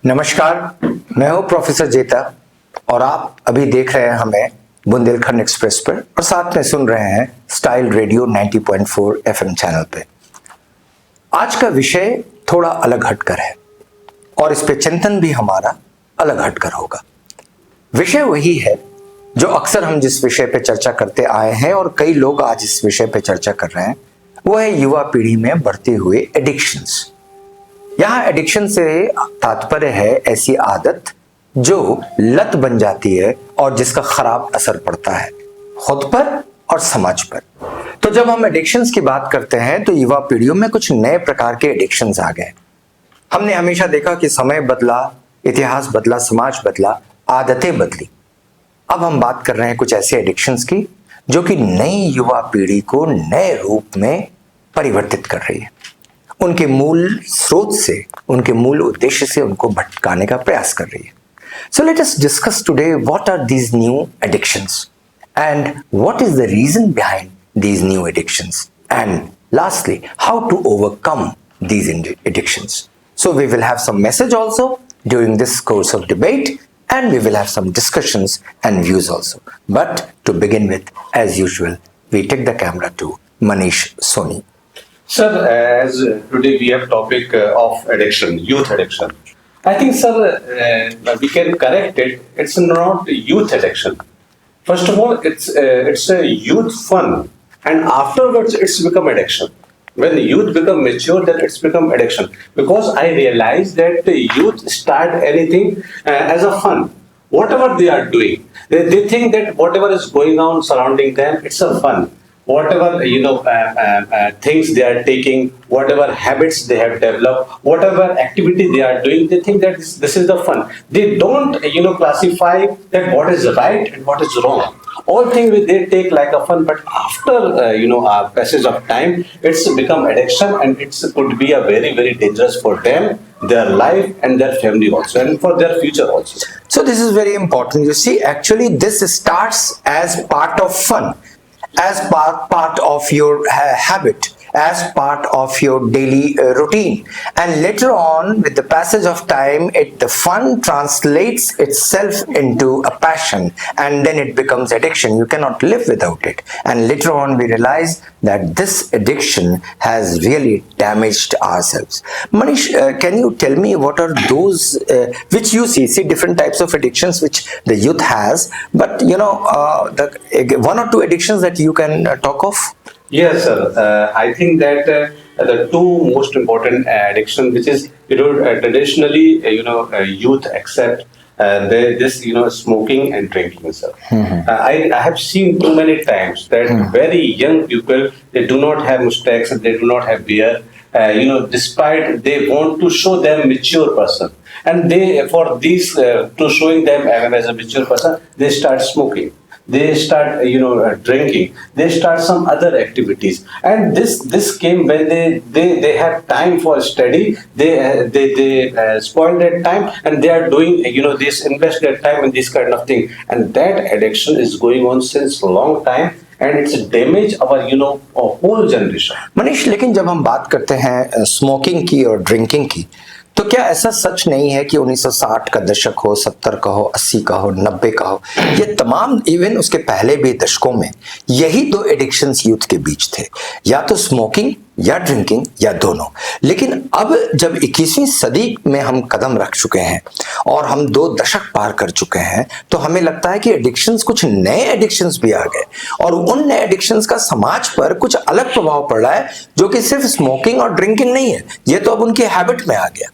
नमस्कार, मैं हूं प्रोफेसर जेता और आप अभी देख रहे हैं हमें बुंदेलखंड एक्सप्रेस पर और साथ में सुन रहे हैं स्टाइल रेडियो 90.4 एफएम चैनल पे। आज का विषय थोड़ा अलग हटकर है और इस पे चिंतन भी हमारा अलग हटकर होगा। विषय वही है जो अक्सर हम जिस विषय पे चर्चा करते आए हैं और कई लोग आज इस विषय पे चर्चा कर रहे हैं, वो है युवा पीढ़ी में बढ़ते हुए एडिक्शंस। यहाँ एडिक्शन से तात्पर्य है ऐसी आदत जो लत बन जाती है और जिसका खराब असर पड़ता है खुद पर और समाज पर। तो जब हम एडिक्शंस की बात करते हैं तो युवा पीढ़ियों में कुछ नए प्रकार के एडिक्शंस आ गए। हमने हमेशा देखा कि समय बदला, इतिहास बदला, समाज बदला, आदतें बदली। अब हम बात कर रहे हैं कुछ ऐसे एडिक्शंस की जो कि नई युवा पीढ़ी को नए रूप में परिवर्तित कर रही है, उनके मूल स्रोत से, उनके मूल उद्देश्य से उनको भटकाने का प्रयास कर रही है। So let us discuss today what are these new addictions and what is the reason behind these new addictions, and lastly how to overcome these addictions. So we will have some message also during this course of debate and we will have some discussions and views also. But to begin with, as usual, we take the camera to Manish Soni. Sir, as today we have topic of addiction, youth addiction. I think, sir, we can correct it. It's not youth addiction. First of all, it's a youth fun, and afterwards it's become addiction. When the youth become mature, then it's become addiction. Because I realize that the youth start anything as a fun. Whatever they are doing, they think that whatever is going on surrounding them, it's a fun. Whatever things they are taking, whatever habits they have developed, whatever activity they are doing, they think that this is the fun. They don't classify that what is right and what is wrong. All things they take like a fun, but after passage of time, it's become addiction, and it could be a very, very dangerous for them, their life and their family also, and for their future also. So this is very important. You see, actually this starts as part of fun, as part of your habit, as part of your daily routine, and later on with the passage of time the fun translates itself into a passion, and then it becomes addiction. You cannot live without it, and later on we realize that this addiction has really damaged ourselves. Manish, can you tell me what are those which you see different types of addictions which the youth has, but the one or two addictions that you can talk of? Yes, sir. I think that the two most important addiction, which is traditionally youth accept, this smoking and drinking, sir. I have seen too many times that very young people, they do not have mustaches and they do not have beard. Despite they want to show them mature person, and they for these to showing them as a mature person, they start smoking. They start drinking, they start some other activities, and this came when they have time for study. They spoil their time, and they are doing this, invest their time in this kind of thing, and that addiction is going on since a long time, and it's damage our whole generation. Manish, लेकिन जब हम बात करते हैं smoking की और drinking की, तो क्या ऐसा सच नहीं है कि 1960 का दशक हो, 70 का हो, 80 का हो, 90 का हो, ये तमाम इवन उसके पहले भी दशकों में यही दो एडिक्शंस यूथ के बीच थे, या तो स्मोकिंग या ड्रिंकिंग या दोनों। लेकिन अब जब 21वीं सदी में हम कदम रख चुके हैं और हम 2 दशक पार कर चुके हैं, तो हमें लगता है कि एडिक्शंस, कुछ नए एडिक्शंस भी आ गए, और उन नए एडिक्शंस का समाज पर कुछ अलग प्रभाव पड़ रहा है जो कि सिर्फ स्मोकिंग और ड्रिंकिंग नहीं है, ये तो अब उनकी हैबिट में आ गया।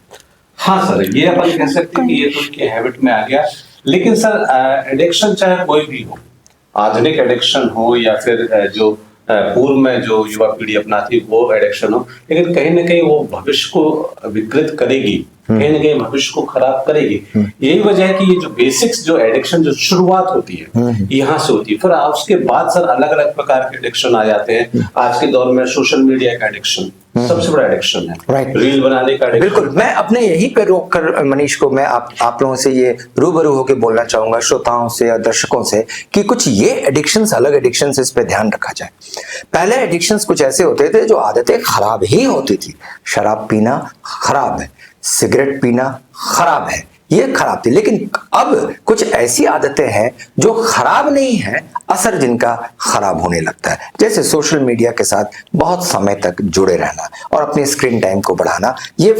हाँ सर, ये अपन कह सकते हैं कि ये तो उनकी हैबिट में आ गया। लेकिन सर, एडिक्शन चाहे कोई भी हो, आधुनिक एडिक्शन हो या फिर जो पूर्व में जो युवा पीढ़ी अपनाती वो एडिक्शन हो, लेकिन कहीं ना कहीं वो भविष्य को विकृत करेगी, कहीं ना कहीं भविष्य को खराब करेगी। यही वजह है कि ये जो बेसिक्स जो एडिक्शन जो शुरुआत होती है यहाँ से होती है, फिर उसके बाद सर अलग अलग प्रकार के एडिक्शन आ जाते हैं। आज के दौर में सोशल मीडिया का एडिक्शन सबसे बड़ा एडिक्शन है, राइट, रील बनाने का एडिक्शन। बिल्कुल, मैं अपने यहीं पे रोक कर मनीष को मैं आप लोगों से ये रूबरू होकर बोलना चाहूंगा, श्रोताओं से या दर्शकों से, कि कुछ ये एडिक्शंस, अलग एडिक्शंस, इस पे ध्यान रखा जाए। पहले एडिक्शंस कुछ ऐसे होते थे जो आदतें खराब ही होती थी। शराब पीना खराब है, सिगरेट पीना खराब है, ये खराब थी, लेकिन अब कुछ ऐसी आदतें हैं जो खराब नहीं है, असर जिनका खराब होने लगता है। जैसे सोशल मीडिया के साथ बहुत समय तक जुड़े रहना और अपने स्क्रीन टाइम को बढ़ाना। ये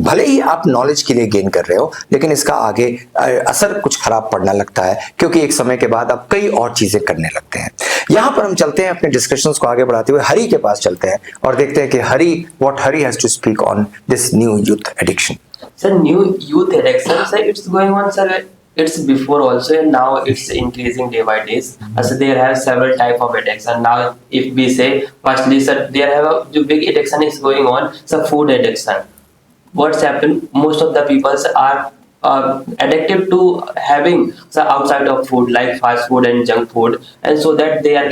भले ही आप नॉलेज के लिए गेन कर रहे हो, लेकिन इसका आगे असर कुछ खराब पड़ना लगता है, क्योंकि एक समय के बाद आप कई और चीजें करने लगते हैं। यहां पर हम चलते हैं अपने डिस्कशंस को आगे बढ़ाते हुए हरी के पास चलते हैं और देखते हैं कि Hari, what Hari has to speak on this new youth addiction. Sir, new youth addiction, sir, it's going on, sir. It's before also, and now it's increasing day by day. So there have several type of addiction. Now, if we say firstly, sir, there have a big addiction is going on. So food addiction. What's happened? Most of the people are addicted to having so outside of food like fast food and junk food, and so that they are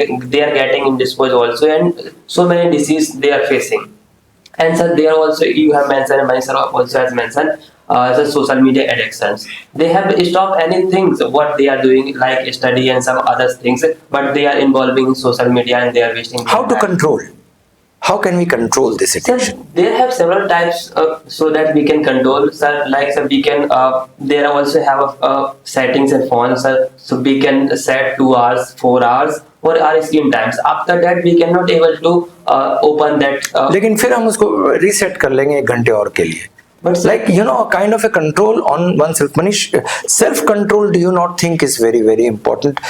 getting indisposed also, and so many diseases they are facing. And sir, there also you have mentioned, and my sir also has mentioned, the social media addictions. They have stopped anything what they are doing, like study and some other things, but they are involving in social media and they are wasting. How to control? How can we control this Sir, addiction? they have several types so that we can control. Sir, like sir, we can. There also have settings in phones, sir, so we can set 2 hours, 4 hours, or our screen times. After that, we cannot able to open that. लेकिन फिर हम उसको reset कर लेंगे 1 घंटे और के लिए। But sir, Like, you know, a kind of a control on oneself. Manish, self control, do you not think is very very important?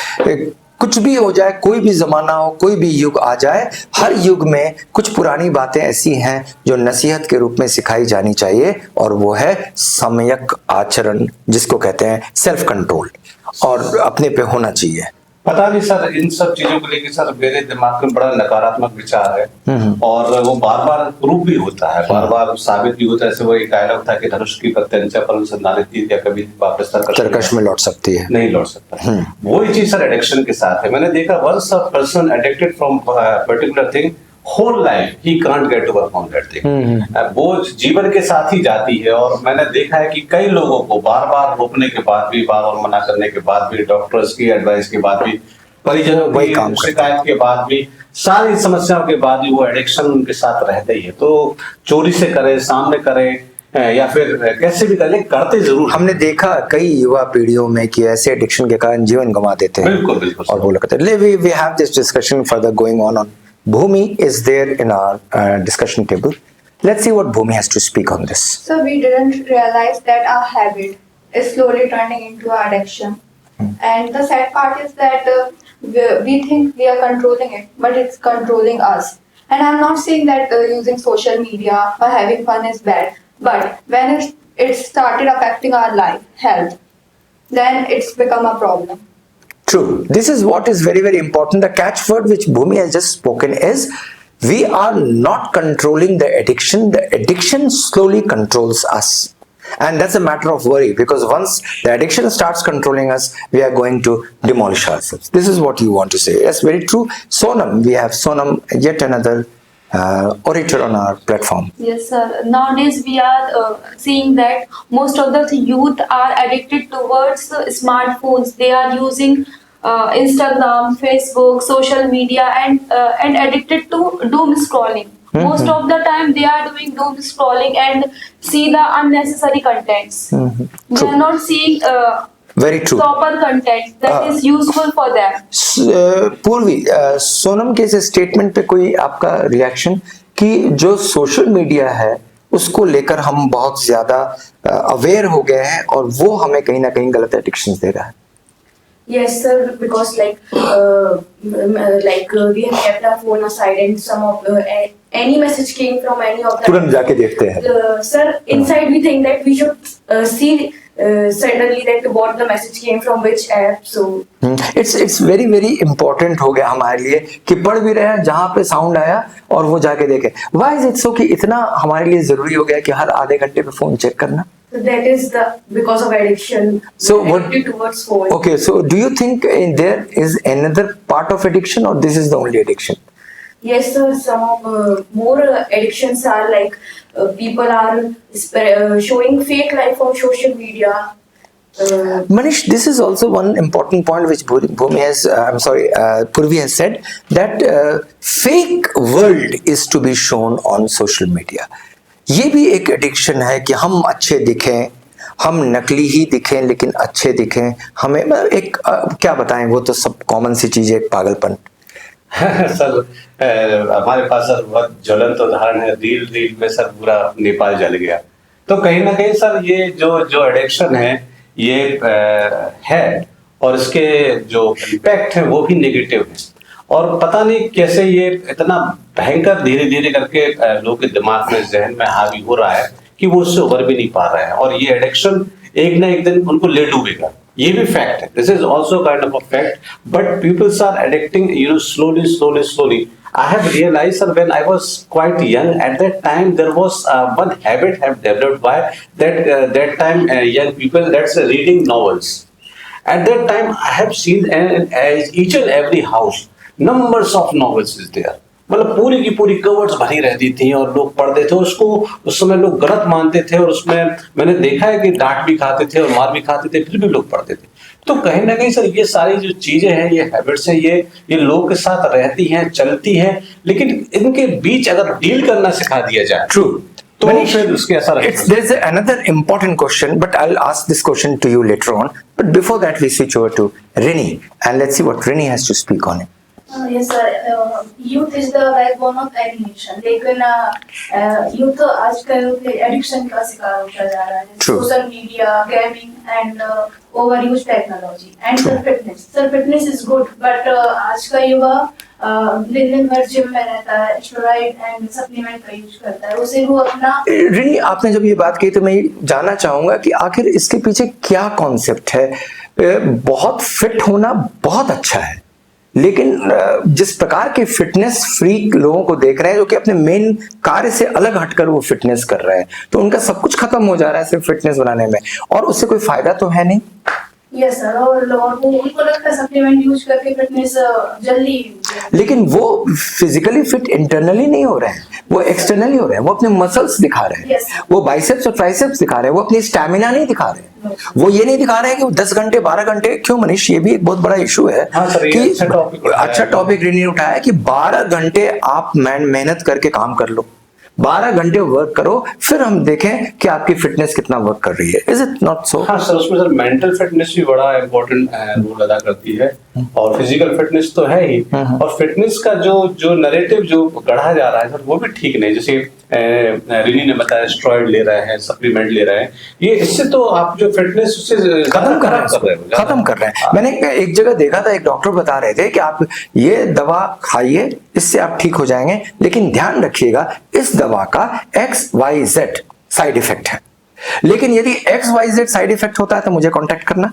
कुछ भी हो जाए, कोई भी जमाना हो, कोई भी युग आ जाए, हर युग में कुछ पुरानी बातें ऐसी हैं जो नसीहत के रूप में सिखाई जानी चाहिए, और वो है सम्यक आचरण, जिसको कहते हैं सेल्फ कंट्रोल, और अपने पे होना चाहिए। पता नहीं सर, इन सब चीजों को लेकर सर मेरे दिमाग में बड़ा नकारात्मक विचार है, और वो बार बार प्रूव भी होता है, बार बार साबित भी होता है। जैसे वो एक डायलॉग था कि धनुष की प्रत्यंचा पर अनुसंधानित की क्या कभी वापस तरकश में लौट सकती है, नहीं लौट सकता। वही चीज सर एडिक्शन के साथ है। मैंने देखा, once a person addicted from particular thing, whole life he can't get over from that thing. वो जीवन के साथ ही जाती है, और मैंने देखा है कि कई लोगों को बार बार रोकने के बाद भी, बार बार मना करने के बाद भी, डॉक्टर्स की एडवाइस के बाद भी, परिजनों की शिकायत के बाद भी, सारी समस्याओं के बाद भी वो एडिक्शन उनके साथ रहते ही है। तो चोरी से करे, सामने करे, या फिर कैसे भी करे, करते जरूर। हमने देखा कई युवा पीढ़ियों में कि ऐसे एडिक्शन के कारण जीवन गंवा देते हैं। बिल्कुल बिल्कुल। और वो लगता है, we have this discussion further going on. Bhumi is there in our discussion table. Let's see what Bhumi has to speak on this. So we didn't realize that our habit is slowly turning into our addiction. And the sad part is that we think we are controlling it, but it's controlling us. And I'm not saying that using social media or having fun is bad, but when it started affecting our life, health, then it's become a problem. True. This is what is very, very important. The catchword which Bhumi has just spoken is, we are not controlling the addiction. The addiction slowly controls us. And that's a matter of worry, because once the addiction starts controlling us, we are going to demolish ourselves. This is what you want to say. Yes, very true. Sonam, we have Sonam, yet another orator on our platform. Yes, sir. Nowadays we are seeing that most of the youth are addicted towards smartphones. They are using Instagram, Facebook, social media, and addicted to doom scrolling. Most of the time they are doing doom scrolling and see the unnecessary contents. They are not seeing Very true. proper content that is useful for them. पूर्वी, सोनम के इस statement पे कोई आपका reaction कि जो social media है उसको लेकर हम बहुत ज्यादा अवेयर हो गए हैं और वो हमें कहीं ना कहीं गलत एडिक्शन दे रहा है? Yes, sir. Because we have kept our phone aside, and some of any message came from any of the. तुरंत जाके देखते हैं. Sir, inside we think that we should see suddenly that what the message came from which app. So it's very very important हो गया हमारे लिए कि पढ़ भी रहे हैं, जहाँ पे साउंड आया और वो जाके देखे. Why is it so कि इतना हमारे लिए जरूरी हो गया कि हर आधे घंटे पे फोन चेक करना? that is because of addiction. So addicted towards phone. Okay, so do you think there is another part of addiction, or this is the only addiction? Yes, sir. Some of more addictions are like people are showing fake life on social media. Manish, this is also one important point which Bhumi has, Purvi has said, that fake world is to be shown on social media. ये भी एक addiction है कि हम अच्छे दिखें, हम नकली ही दिखें लेकिन अच्छे दिखें। हमें एक क्या बताएं, वो तो सब कॉमन सी चीज है, एक पागलपन। सर हमारे पास सर बहुत ज्वलंत उदाहरण है, रील में सर पूरा नेपाल जल गया। तो कहीं ना कहीं सर ये जो एडिक्शन है ये है, और इसके जो इम्पैक्ट है वो भी नेगेटिव है। और पता नहीं कैसे ये इतना भयंकर धीरे धीरे करके लोगों के दिमाग में, जहन में हावी हो रहा है कि वो उससे उभर भी नहीं पा रहे हैं, और ये एडिक्शन एक ना एक दिन उनको ले डूबेगा। ये भी फैक्ट है, this is also kind of a fact, but peoples are addicting slowly. I have realized, sir, when I was quite young, at that time there was one habit have developed by that time young people, that's reading novels. At that time, I have seen each and every house, numbers of novels is there. मतलब पूरी की पूरी covers भरी रहती थी और लोग पढ़ते थे उसको। उस समय लोग गलत मानते थे, और उसमें मैंने देखा है कि डांट भी खाते थे और मार भी खाते थे, फिर भी लोग पढ़ते थे। तो कहीं ना कहीं सर ये सारी जो चीजें हैं, ये हैबिट्स हैं, ये लोगों के साथ रहती हैं, चलती हैं, लेकिन इनके बीच अगर डील करना सिखा दिया जाए ट्रू, तो फिर उसके असर there's another important question, but I'll ask this question to you later on. But before that, we switch over to Rini, and let's see what Rini has to speak on it. Yes, sir. Youth is the backbone of any nation. लेकिन youth आजकल addiction का शिकार होता जा रहा है, True. Social media, gaming and over use technology and True. Fitness. Sir fitness is good, but आज का युवा दिन भर जिम में रहता है, स्टेरॉइड एंड सप्लीमेंट का यूज करता है, उसे वो अपना रिनी, आपने जब ये बात कही तो मैं जानना चाहूंगा कि आखिर इसके पीछे क्या कॉन्सेप्ट है। बहुत फिट होना बहुत अच्छा है, लेकिन जिस प्रकार के फिटनेस फ्रीक लोगों को देख रहे हैं जो कि अपने मेन कार्य से अलग हटकर वो फिटनेस कर रहे हैं, तो उनका सब कुछ खत्म हो जा रहा है सिर्फ फिटनेस बनाने में, और उससे कोई फायदा तो है नहीं। यस सर, और वो उनको लगता है सप्लीमेंट यूज करके फिटनेस जल्दी, लेकिन वो फिजिकली फिट इंटरनली नहीं हो रहे हैं, वो एक्सटर्नली हो रहे हैं। वो अपने मसल्स दिखा रहे हैं, Yes. वो बाइसेप्स और ट्राइसेप्स दिखा रहे हैं, वो अपनी स्टैमिना नहीं दिखा रहे हैं। वो ये नहीं दिखा रहे हैं कि वो 10 घंटे 12 घंटे, क्यों मनीष, ये भी एक बहुत बड़ा इशू है। हाँ सर, ये अच्छा टॉपिक रिनी उठाया कि 12 घंटे आप मेहनत करके काम कर लो, 12 घंटे वर्क करो, फिर हम देखें कि आपकी फिटनेस कितना वर्क कर रही है। Is it not so? हाँ सर, उसमें सर मेंटल फिटनेस भी बड़ा इम्पोर्टेंट रोल अदा करती है, और फिजिकल फिटनेस तो है ही, और फिटनेस का जो नैरेटिव जो गढ़ा जा रहा है सर, वो भी ठीक नहीं। जैसे रिनी ने बताया, स्टेरॉइड ले रहे हैं, सप्लीमेंट ले रहे हैं, ये इससे तो आप जो फिटनेस उससे खत्म कर रहे हैं। मैंने एक जगह देखा था, एक डॉक्टर बता रहे थे कि आप ये दवा खाइए, इससे आप ठीक हो जाएंगे, लेकिन ध्यान रखिएगा इस दवा का XYZ साइड इफेक्ट है। लेकिन यदि XYZ साइड इफेक्ट होता है तो मुझे कांटेक्ट करना,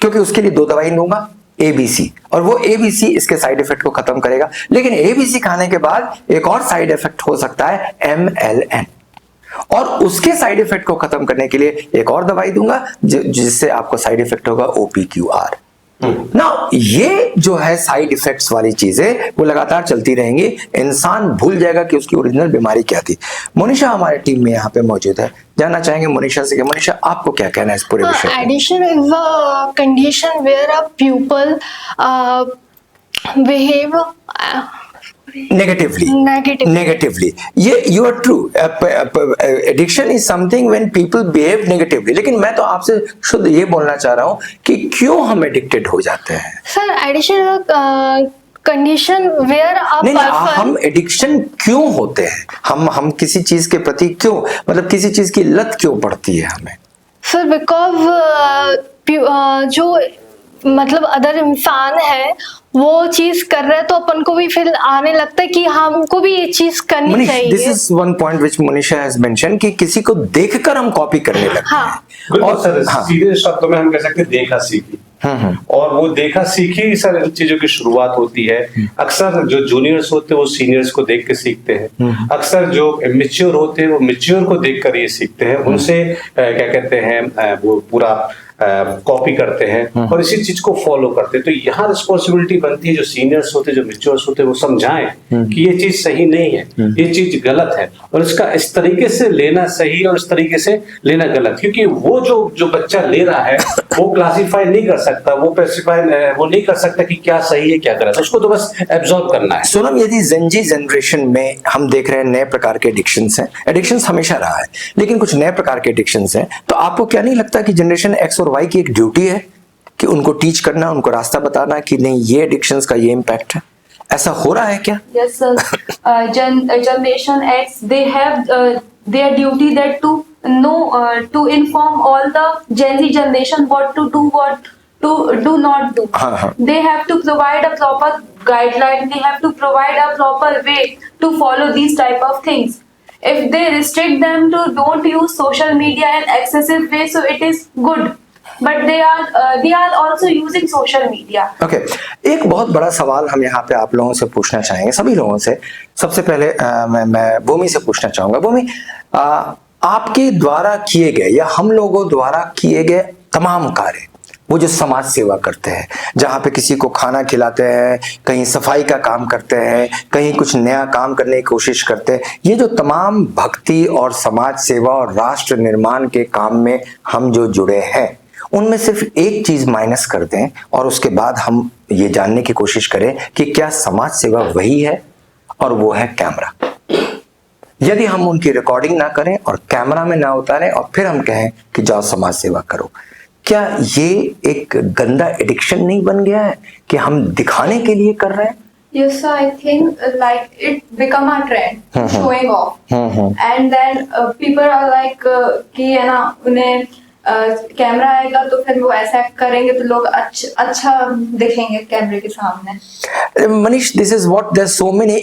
क्योंकि उसके लिए 2 दवाई दूंगा, ABC, और वो ABC इसके साइड इफेक्ट को खत्म करेगा। लेकिन ABC खाने के बाद एक और साइड इफेक्ट हो सकता है MLN, और उसके साइड इफेक्ट को खत्म करने के लिए एक और दवाई दूंगा जिससे आपको साइड इफेक्ट होगा OPQR। ना ये जो है साइड इफेक्ट्स वाली चीजें वो लगातार चलती रहेंगी, इंसान भूल जाएगा कि उसकी ओरिजिनल बीमारी क्या थी। मोनिशा हमारे टीम में यहाँ पे मौजूद है, जानना चाहेंगे मोनिशा से कि मोनिशा आपको क्या कहना है इस पूरे विषय पे? Addiction is a condition where a pupil behave negatively. You are true. Addiction is something when people behave negatively. लेकिन मैं तो आपसे शुद्ध ये बोलना चाह रहा हूँ कि क्यों हम एडिक्टेड हो जाते हैं? Sir, addiction is a condition where a नहीं, person हम एडिक्शन क्यों होते हैं? हम किसी चीज के प्रति क्यों, मतलब किसी चीज की लत क्यों पड़ती है हमें? Sir, because जो मतलब अदर इंसान है वो चीज कर रहा है तो अपन को भी फिर आने लगता है कि हमको भी ये चीज करनी चाहिए। This is one point which Monisha has mention कि किसी को देखकर हम कॉपी करने लगते हाँ। हैं। बिल्कुल सर, सीधे शब्दों में हम कह सकते हैं देखा सीखी, और वो देखा सीखी सर इन चीजों की शुरुआत होती है। अक्सर जो जूनियर्स होते हैं वो सीनियर्स को देख के सीखते हैं, अक्सर जो मेच्योर होते हैं वो मेच्योर को देख कर ये सीखते हैं, उनसे क्या कहते हैं वो पूरा कॉपी करते हैं और इसी चीज को फॉलो करते हैं। तो यहाँ रिस्पॉन्सिबिलिटी बनती है जो सीनियर्स होते, जो मैच्योर्स होते, वो समझाएं कि ये चीज सही नहीं है, ये चीज गलत है, और इसका इस तरीके से लेना सही और इस तरीके से लेना गलत। क्योंकि वो जो बच्चा ले रहा है वो क्लासीफाई नहीं कर सकता, वो स्पेसिफाई वो नहीं कर सकता कि क्या सही है क्या गलत, उसको तो बस एब्जॉर्ब करना है। सोनम, यदि ज़ेनजी जनरेशन में हम देख रहे हैं नए प्रकार के एडिक्शंस हैं, एडिक्शंस हमेशा रहा है लेकिन कुछ नए प्रकार के एडिक्शंस हैं, तो आपको क्या नहीं लगता कि जनरेशन एक्स और वाई की एक ड्यूटी है कि उनको टीच करना, उनको रास्ता बताना कि नहीं ये एडिक्शंस का ये इम्पैक्ट है? ऐसा हो रहा है क्या? Yes, sir. Generation X, they have their duty that to know, to inform all the Gen Z generation what to do, what to do not do. हाँ. They have to provide a proper guideline. They have to provide a proper way to follow these type of things. If they restrict them to don't use social media in excessive way, so it is good. But they are also using social media. Okay, एक बहुत बड़ा सवाल हम यहाँ पे आप लोगों से पूछना चाहेंगे, सभी लोगों से। सबसे पहले मैं भूमि से पूछना चाहूंगा। भूमि, आपके द्वारा किए गए या हम लोगों द्वारा किए गए तमाम कार्य, वो जो समाज सेवा करते हैं, जहाँ पे किसी को खाना खिलाते हैं, कहीं सफाई का काम करते हैं, कहीं कुछ नया काम करने की कोशिश करते हैं, ये जो तमाम भक्ति और समाज सेवा और राष्ट्र निर्माण के काम में हम जो जुड़े हैं, उनमें सिर्फ एक चीज माइनस कर दें और उसके बाद हम ये जानने की कोशिश करें कि क्या समाज सेवा वही है, और वो है कैमरा। यदि हम उनकी रिकॉर्डिंग ना करें और कैमरा में ना उतारें और फिर हम कहें कि जाओ समाज सेवा करो, क्या ये एक गंदा एडिक्शन नहीं बन गया है कि हम दिखाने के लिए कर रहे हैं? Yes, so I think like it become a trend, showing off, and then people are like कि है ना, उन्हें कैमरा आएगा तो फिर वो ऐसा करेंगे तो लोग अच्छा दिखेंगे कैमरे के सामने। Manish, this is what there's so many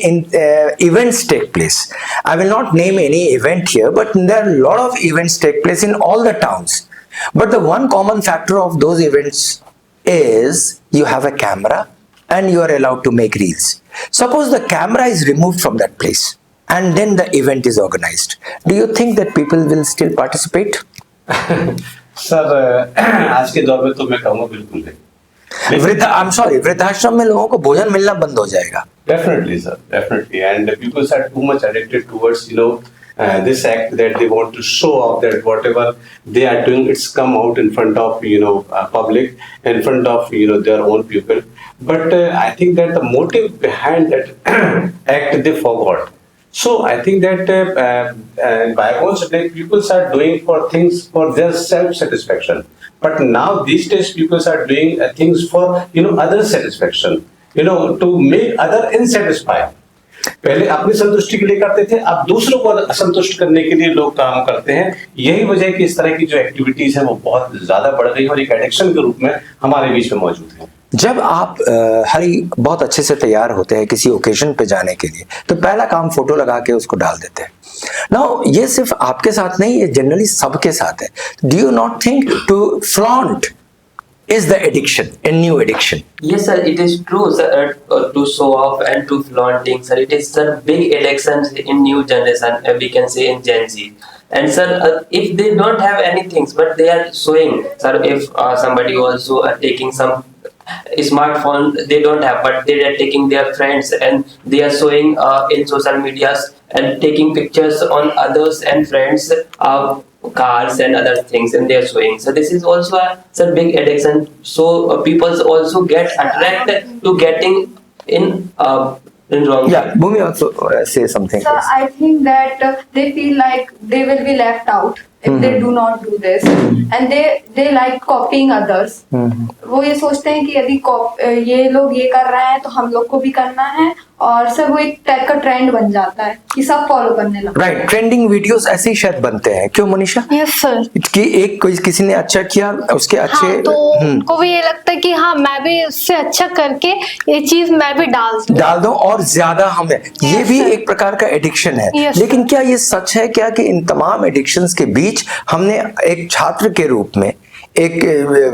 events take place. I will not name any event here, but there are a lot of events take place in all the towns. But the one common factor of those events is you have a camera and you are allowed to make reels. Suppose the camera is removed from that place and then the event is organized. Do you think that people will still participate? Sir आज के दौर में तो मैं कहूँगा बिल्कुल नहीं। वृद्धाश्रम में लोगों को भोजन मिलना बंद हो जाएगा। Definitely, sir, definitely, and people are too much addicted towards this act that they want to show off that whatever they are doing, it's come out in front of public, in front of their own people. But I think that the motive behind that act they forgot. So I think that bygone days people are doing for things for their self-satisfaction. But now these days people are doing things for other satisfaction. To make other unsatisfied. पहले अपनी संतुष्टि के लिए करते थे, अब दूसरों को असंतुष्ट करने के लिए लोग काम करते हैं। यही वजह है कि इस तरह की जो एक्टिविटीज है वो बहुत ज्यादा बढ़ गई और एक एडिक्शन के रूप में हमारे बीच में मौजूद है। जब आप हरी बहुत अच्छे से तैयार होते हैं किसी ओकेजन पे जाने के लिए, तो पहला काम फोटो लगा के उसको डाल देते हैं। नाउ ये सिर्फ आपके साथ नहीं, ये जनरली सबके साथ है। Do you not think to flaunt is the addiction, a new addiction? Yes, sir, it is true, sir. To show off and to flaunting, sir, it is a big addiction in new generation. We can say in Gen Z. And sir, if they don't have anything, but they are showing, sir, if somebody also are taking some smartphone they don't have, but they are taking their friends and they are showing in social medias and taking pictures on others and friends cars and other things, and they are showing. So this is also a big addiction. So people also get attracted to getting in wrong. Yeah, Bhumi also say something. So I think that they feel like they will be left out if they do not do this, and they like copying others. वो ये सोचते हैं कि यदि ये लोग ये कर रहे हैं तो हम लोग को भी करना है, और सब वो एक टाइप का ट्रेंड बन जाता है कि सब फॉलो करने लगते हैं। राइट, ट्रेंडिंग वीडियोस ऐसे ही शायद बनते हैं, क्यों मनीषा? Yes sir. कि एक कोई किसी ने अच्छा किया उसके अच्छे हाँ, तो उनको भी ये लगता है कि हाँ मैं भी उससे अच्छा करके ये चीज मैं भी डाल दूं और ज्यादा हमें, ये भी एक प्रकार का एडिक्शन है। लेकिन क्या ये सच है क्या कि इन तमाम एडिक्शंस के बीच हमने एक छात्र के रूप में, एक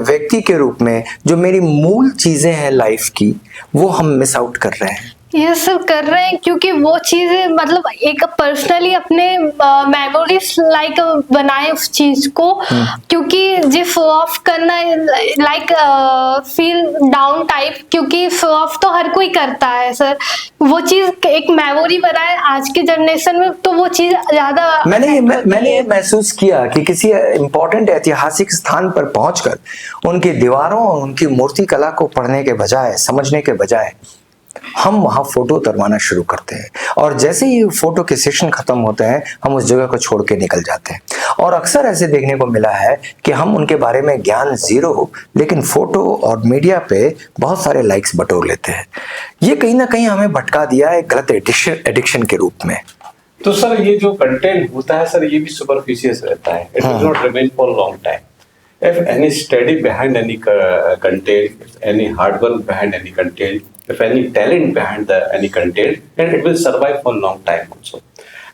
व्यक्ति के रूप में, जो मेरी मूल चीजें हैं लाइफ की, वो हम मिस आउट कर रहे हैं? ये सब कर रहे हैं क्योंकि वो चीजें मतलब एक पर्सनली अपने मेमोरीज लाइक बनाए उस चीज को, क्योंकि जो शो ऑफ करना लाइक फील डाउन टाइप, क्योंकि शो ऑफ तो हर कोई करता है सर, वो चीज एक मेमोरी बनाए आज के जनरेशन में, तो वो चीज ज्यादा मैंने ये महसूस किया कि किसी इंपॉर्टेंट ऐतिहासिक स्थान पर पहुंचकर उनकी दीवारों और उनकी मूर्ति कला को पढ़ने के बजाय, समझने के बजाय, हम वहां फोटो उतरवाना शुरू करते हैं, और जैसे ही फोटो के सेशन खत्म होते हैं हम उस जगह को छोड़ के निकल जाते हैं। और अक्सर ऐसे देखने को मिला है कि हम उनके बारे में ज्ञान जीरो, लेकिन फोटो और मीडिया पे बहुत सारे लाइक्स बटोर लेते हैं। ये कहीं ना कहीं हमें भटका दिया है गलत एडिक्शन के रूप में। तो सर ये जो कंटेंट होता है सर, ये भी सुपरफिशियस रहता है, it will not remain for long time. If any study behind any content, if any hard work behind any content, if any talent behind any content, then it will survive for a long time also.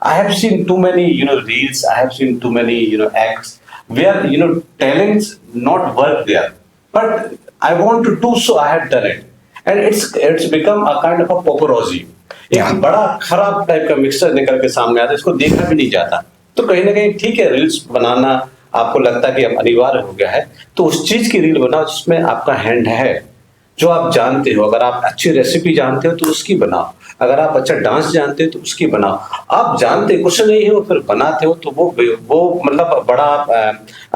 I have seen too many, reels. I have seen too many, acts where, talents not work there. But I want to do so, I have done it. And it's become a kind of a paparazzi. एक बड़ा खराब type का mixture निकल के सामने आता है, इसको देखा भी नहीं जाता। तो कहीं ना कहीं ठीक है, रील्स बनाना आपको लगता है कि अब अनिवार्य हो गया है, तो उस चीज की रील बनाओ जिसमें आपका हैंड है, जो आप जानते हो। अगर आप अच्छी रेसिपी जानते हो तो उसकी बनाओ, अगर आप अच्छा डांस जानते हो तो उसकी बनाओ। आप जानते कुछ नहीं हो फिर बनाते हो तो वो मतलब बड़ा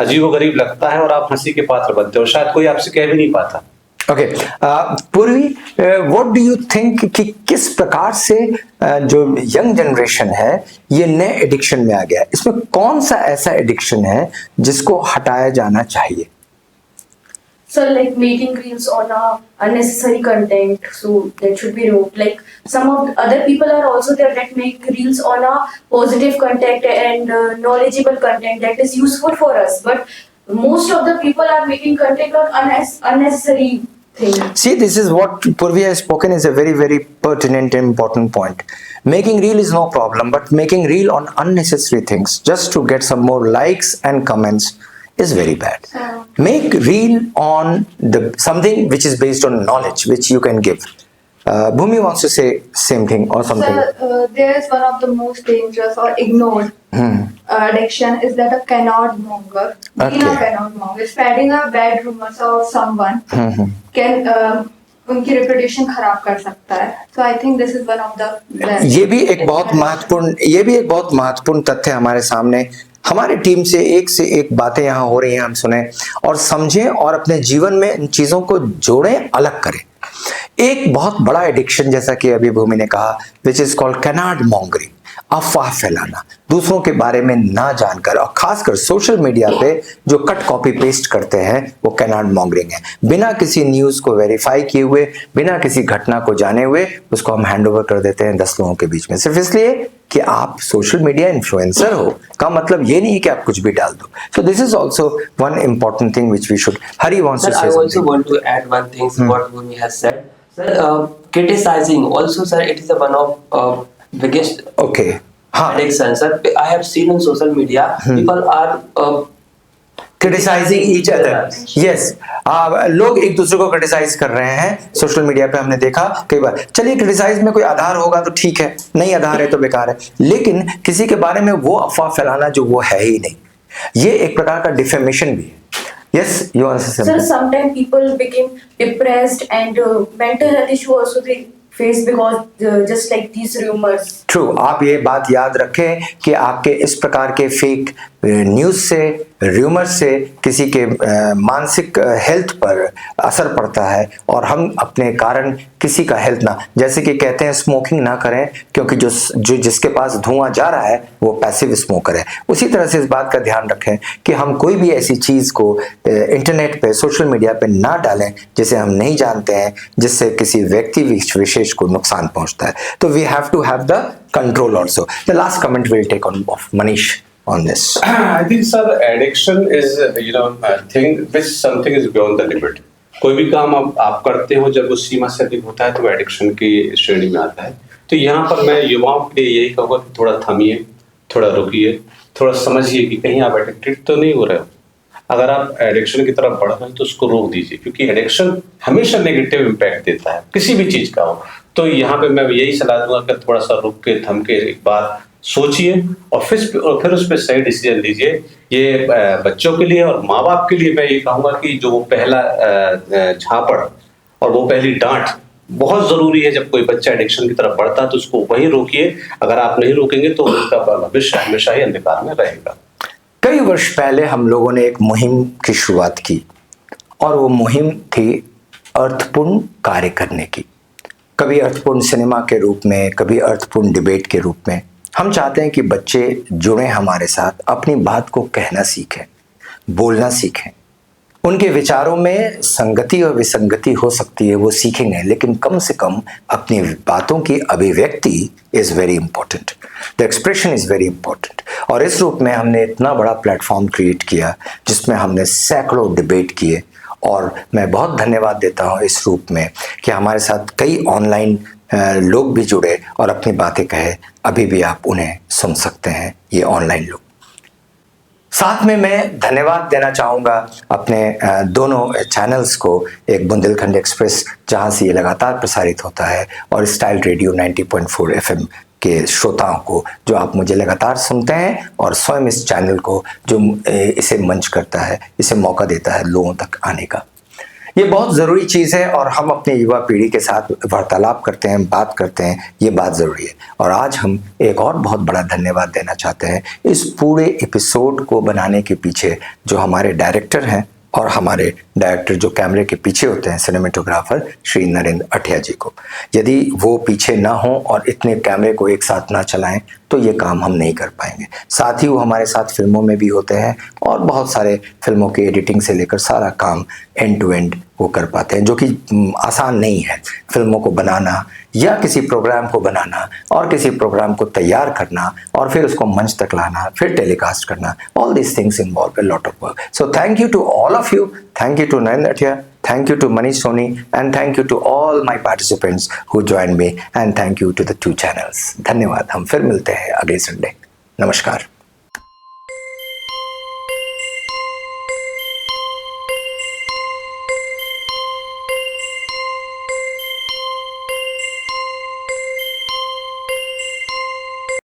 अजीबोगरीब लगता है और आप हंसी के पात्र बनते हो, शायद कोई आपसे कह भी नहीं पाता। ओके, पूर्वी, व्हाट डू यू थिंक कि किस प्रकार से जो यंग जनरेशन है ये नए एडिक्शन में आ गया है? इसमें कौन सा ऐसा एडिक्शन है जिसको हटाया जाना चाहिए? So like making reels on unnecessary content, so that should be removed. Like some of other people are also there that make reels on a positive content and knowledgeable content that is useful for us. But most of the people are making content on unnecessary things. See, this is what Purvi has spoken is a very, very pertinent and important point. Making reel is no problem, but making reel on unnecessary things just to get some more likes and comments is very bad. Make reel on something which is based on knowledge, which you can give. Bhumi wants to say same thing or something. Sir, there is one of the most dangerous or ignored addiction is that of canard monger. Being a canard monger, spreading a bad rumors of someone can उनकी reputation खराब कर सकता है। So I think this is one of the ये भी एक बहुत महत्वपूर्ण तथ्य हमारे सामने, हमारे टीम से एक बातें यहाँ हो रही हैं, हम सुने और समझें और अपने जीवन में इन चीजों को जोड़ें, अलग करें। एक बहुत बड़ा एडिक्शन, जैसा कि अभी भूमि ने कहा, which is called canard mongering, अफवाह फैलाना, दूसरों के बारे में ना जानकर, और खासकर सोशल मीडिया पे जो कट कॉपी पेस्ट करते हैं वो कैनार्ड मॉन्गरिंग है। बिना किसी न्यूज को वेरीफाई किए हुए, बिना किसी घटना को जाने हुए उसको हम हैंड ओवर कर देते हैं 10 लोगों के बीच में, सिर्फ इसलिए कि आप सोशल मीडिया इन्फ्लुएंसर हो। का मतलब ये नहीं कि आप कुछ भी डाल दो। So this is also one important thing which we should. Hari wants to say I also want to add one thing what Bhumi has said. Sir, criticizing also, sir, it is one of biggest okay, हाँ, addiction. Sir, I have seen on social media people are criticising each other. Yes, लोग एक दूसरे को criticise कर रहे हैं social media पे, हमने देखा कई बार। चलिए, क्रिटिसाइज में कोई आधार होगा तो ठीक है, नहीं आधार है तो बेकार है, लेकिन किसी के बारे में वो अफवाह फैलाना जो वो है ही नहीं, ये एक प्रकार का डिफेमेशन भी है। Yes, you want to say something? Sir, sometimes people become depressed and mental health issue also they face because just like these rumors. True, आप ये बात याद रखें कि आपके इस प्रकार के फेक न्यूज से, र्यूमर से किसी के मानसिक हेल्थ पर असर पड़ता है, और हम अपने कारण किसी का हेल्थ ना, जैसे कि कहते हैं स्मोकिंग ना करें क्योंकि जो जिसके पास धुआं जा रहा है वो पैसिव स्मोकर है। उसी तरह से इस बात का ध्यान रखें कि हम कोई भी ऐसी चीज को इंटरनेट पे, सोशल मीडिया पे ना डालें जिसे हम नहीं जानते हैं, जिससे किसी व्यक्ति विशेष को नुकसान पहुंचता है। तो we have to have the control also. The last comment will take on of Manish on this. I think, sir, addiction is a thing which something is beyond the limit. कोई भी काम आप करते हो जब उस सीमा से अधिक होता है तो एडिक्शन की श्रेणी में आता है। तो यहाँ पर मैं युवाओं के लिए यही कहूँगा कि थोड़ा थमिए, थोड़ा रुकिए, थोड़ा समझिए कि कहीं आप एडिक्टेड तो नहीं हो रहे हो। अगर आप एडिक्शन की तरफ बढ़ रहे हैं तो उसको रोक दीजिए, क्योंकि एडिक्शन हमेशा नेगेटिव इम्पैक्ट देता है, किसी भी चीज का हो। तो यहाँ पे मैं यही सलाह दूंगा कि थोड़ा सा रुक के थम के एक बार सोचिए और फिर उस पर सही डिसीजन लीजिए। ये बच्चों के लिए और माँ बाप के लिए मैं ये कहूंगा कि जो वो पहला झापड़ और वो पहली डांट बहुत जरूरी है। जब कोई बच्चा एडिक्शन की तरफ बढ़ता है तो उसको वहीं रोकिए। अगर आप नहीं रोकेंगे तो उसका भविष्य हमेशा ही अंधकार में रहेगा। कई वर्ष पहले हम लोगों ने एक मुहिम की शुरुआत की और वो मुहिम थी अर्थपूर्ण कार्य करने की। कभी अर्थपूर्ण सिनेमा के रूप में, कभी अर्थपूर्ण डिबेट के रूप में। हम चाहते हैं कि बच्चे जुड़े हमारे साथ, अपनी बात को कहना सीखें, बोलना सीखें। उनके विचारों में संगति और विसंगति हो सकती है, वो सीखेंगे, लेकिन कम से कम अपनी बातों की अभिव्यक्ति is very important, the expression is very important. और इस रूप में हमने इतना बड़ा प्लेटफॉर्म क्रिएट किया जिसमें हमने सैकड़ों डिबेट किए। और मैं बहुत धन्यवाद देता हूँ इस रूप में कि हमारे साथ कई ऑनलाइन लोग भी जुड़े और अपनी बातें कहे। अभी भी आप उन्हें सुन सकते हैं, ये ऑनलाइन लोग। साथ में मैं धन्यवाद देना चाहूँगा अपने दोनों चैनल्स को, एक बुंदेलखंड एक्सप्रेस जहाँ से ये लगातार प्रसारित होता है, और स्टाइल रेडियो 90.4 FM के श्रोताओं को जो आप मुझे लगातार सुनते हैं, और स्वयं इस चैनल को जो इसे मंच करता है, इसे मौका देता है लोगों तक आने का। ये बहुत ज़रूरी चीज़ है और हम अपनी युवा पीढ़ी के साथ वार्तालाप करते हैं, बात करते हैं, ये बात ज़रूरी है। और आज हम एक और बहुत बड़ा धन्यवाद देना चाहते हैं इस पूरे एपिसोड को बनाने के पीछे जो हमारे डायरेक्टर हैं और हमारे डायरेक्टर जो कैमरे के पीछे होते हैं, सिनेमेटोग्राफर श्री नरेंद्र अठिया जी को। यदि वो पीछे ना हो और इतने कैमरे को एक साथ ना चलाएं तो ये काम हम नहीं कर पाएंगे। साथ ही वो हमारे साथ फिल्मों में भी होते हैं और बहुत सारे फिल्मों के एडिटिंग से लेकर सारा काम एंड टू एंड वो कर पाते हैं, जो कि आसान नहीं है। फिल्मों को बनाना या किसी प्रोग्राम को बनाना और किसी प्रोग्राम को तैयार करना और फिर उसको मंच तक लाना, फिर टेलीकास्ट करना, all these things involve a lot of work. So thank you to all of you, thank you to Narendra Athiya, thank you to Manish Soni, and thank you to all my participants who joined me, and thank you to the 2 channels. धन्यवाद। हम फिर मिलते हैं अगले Sunday. नमस्कार।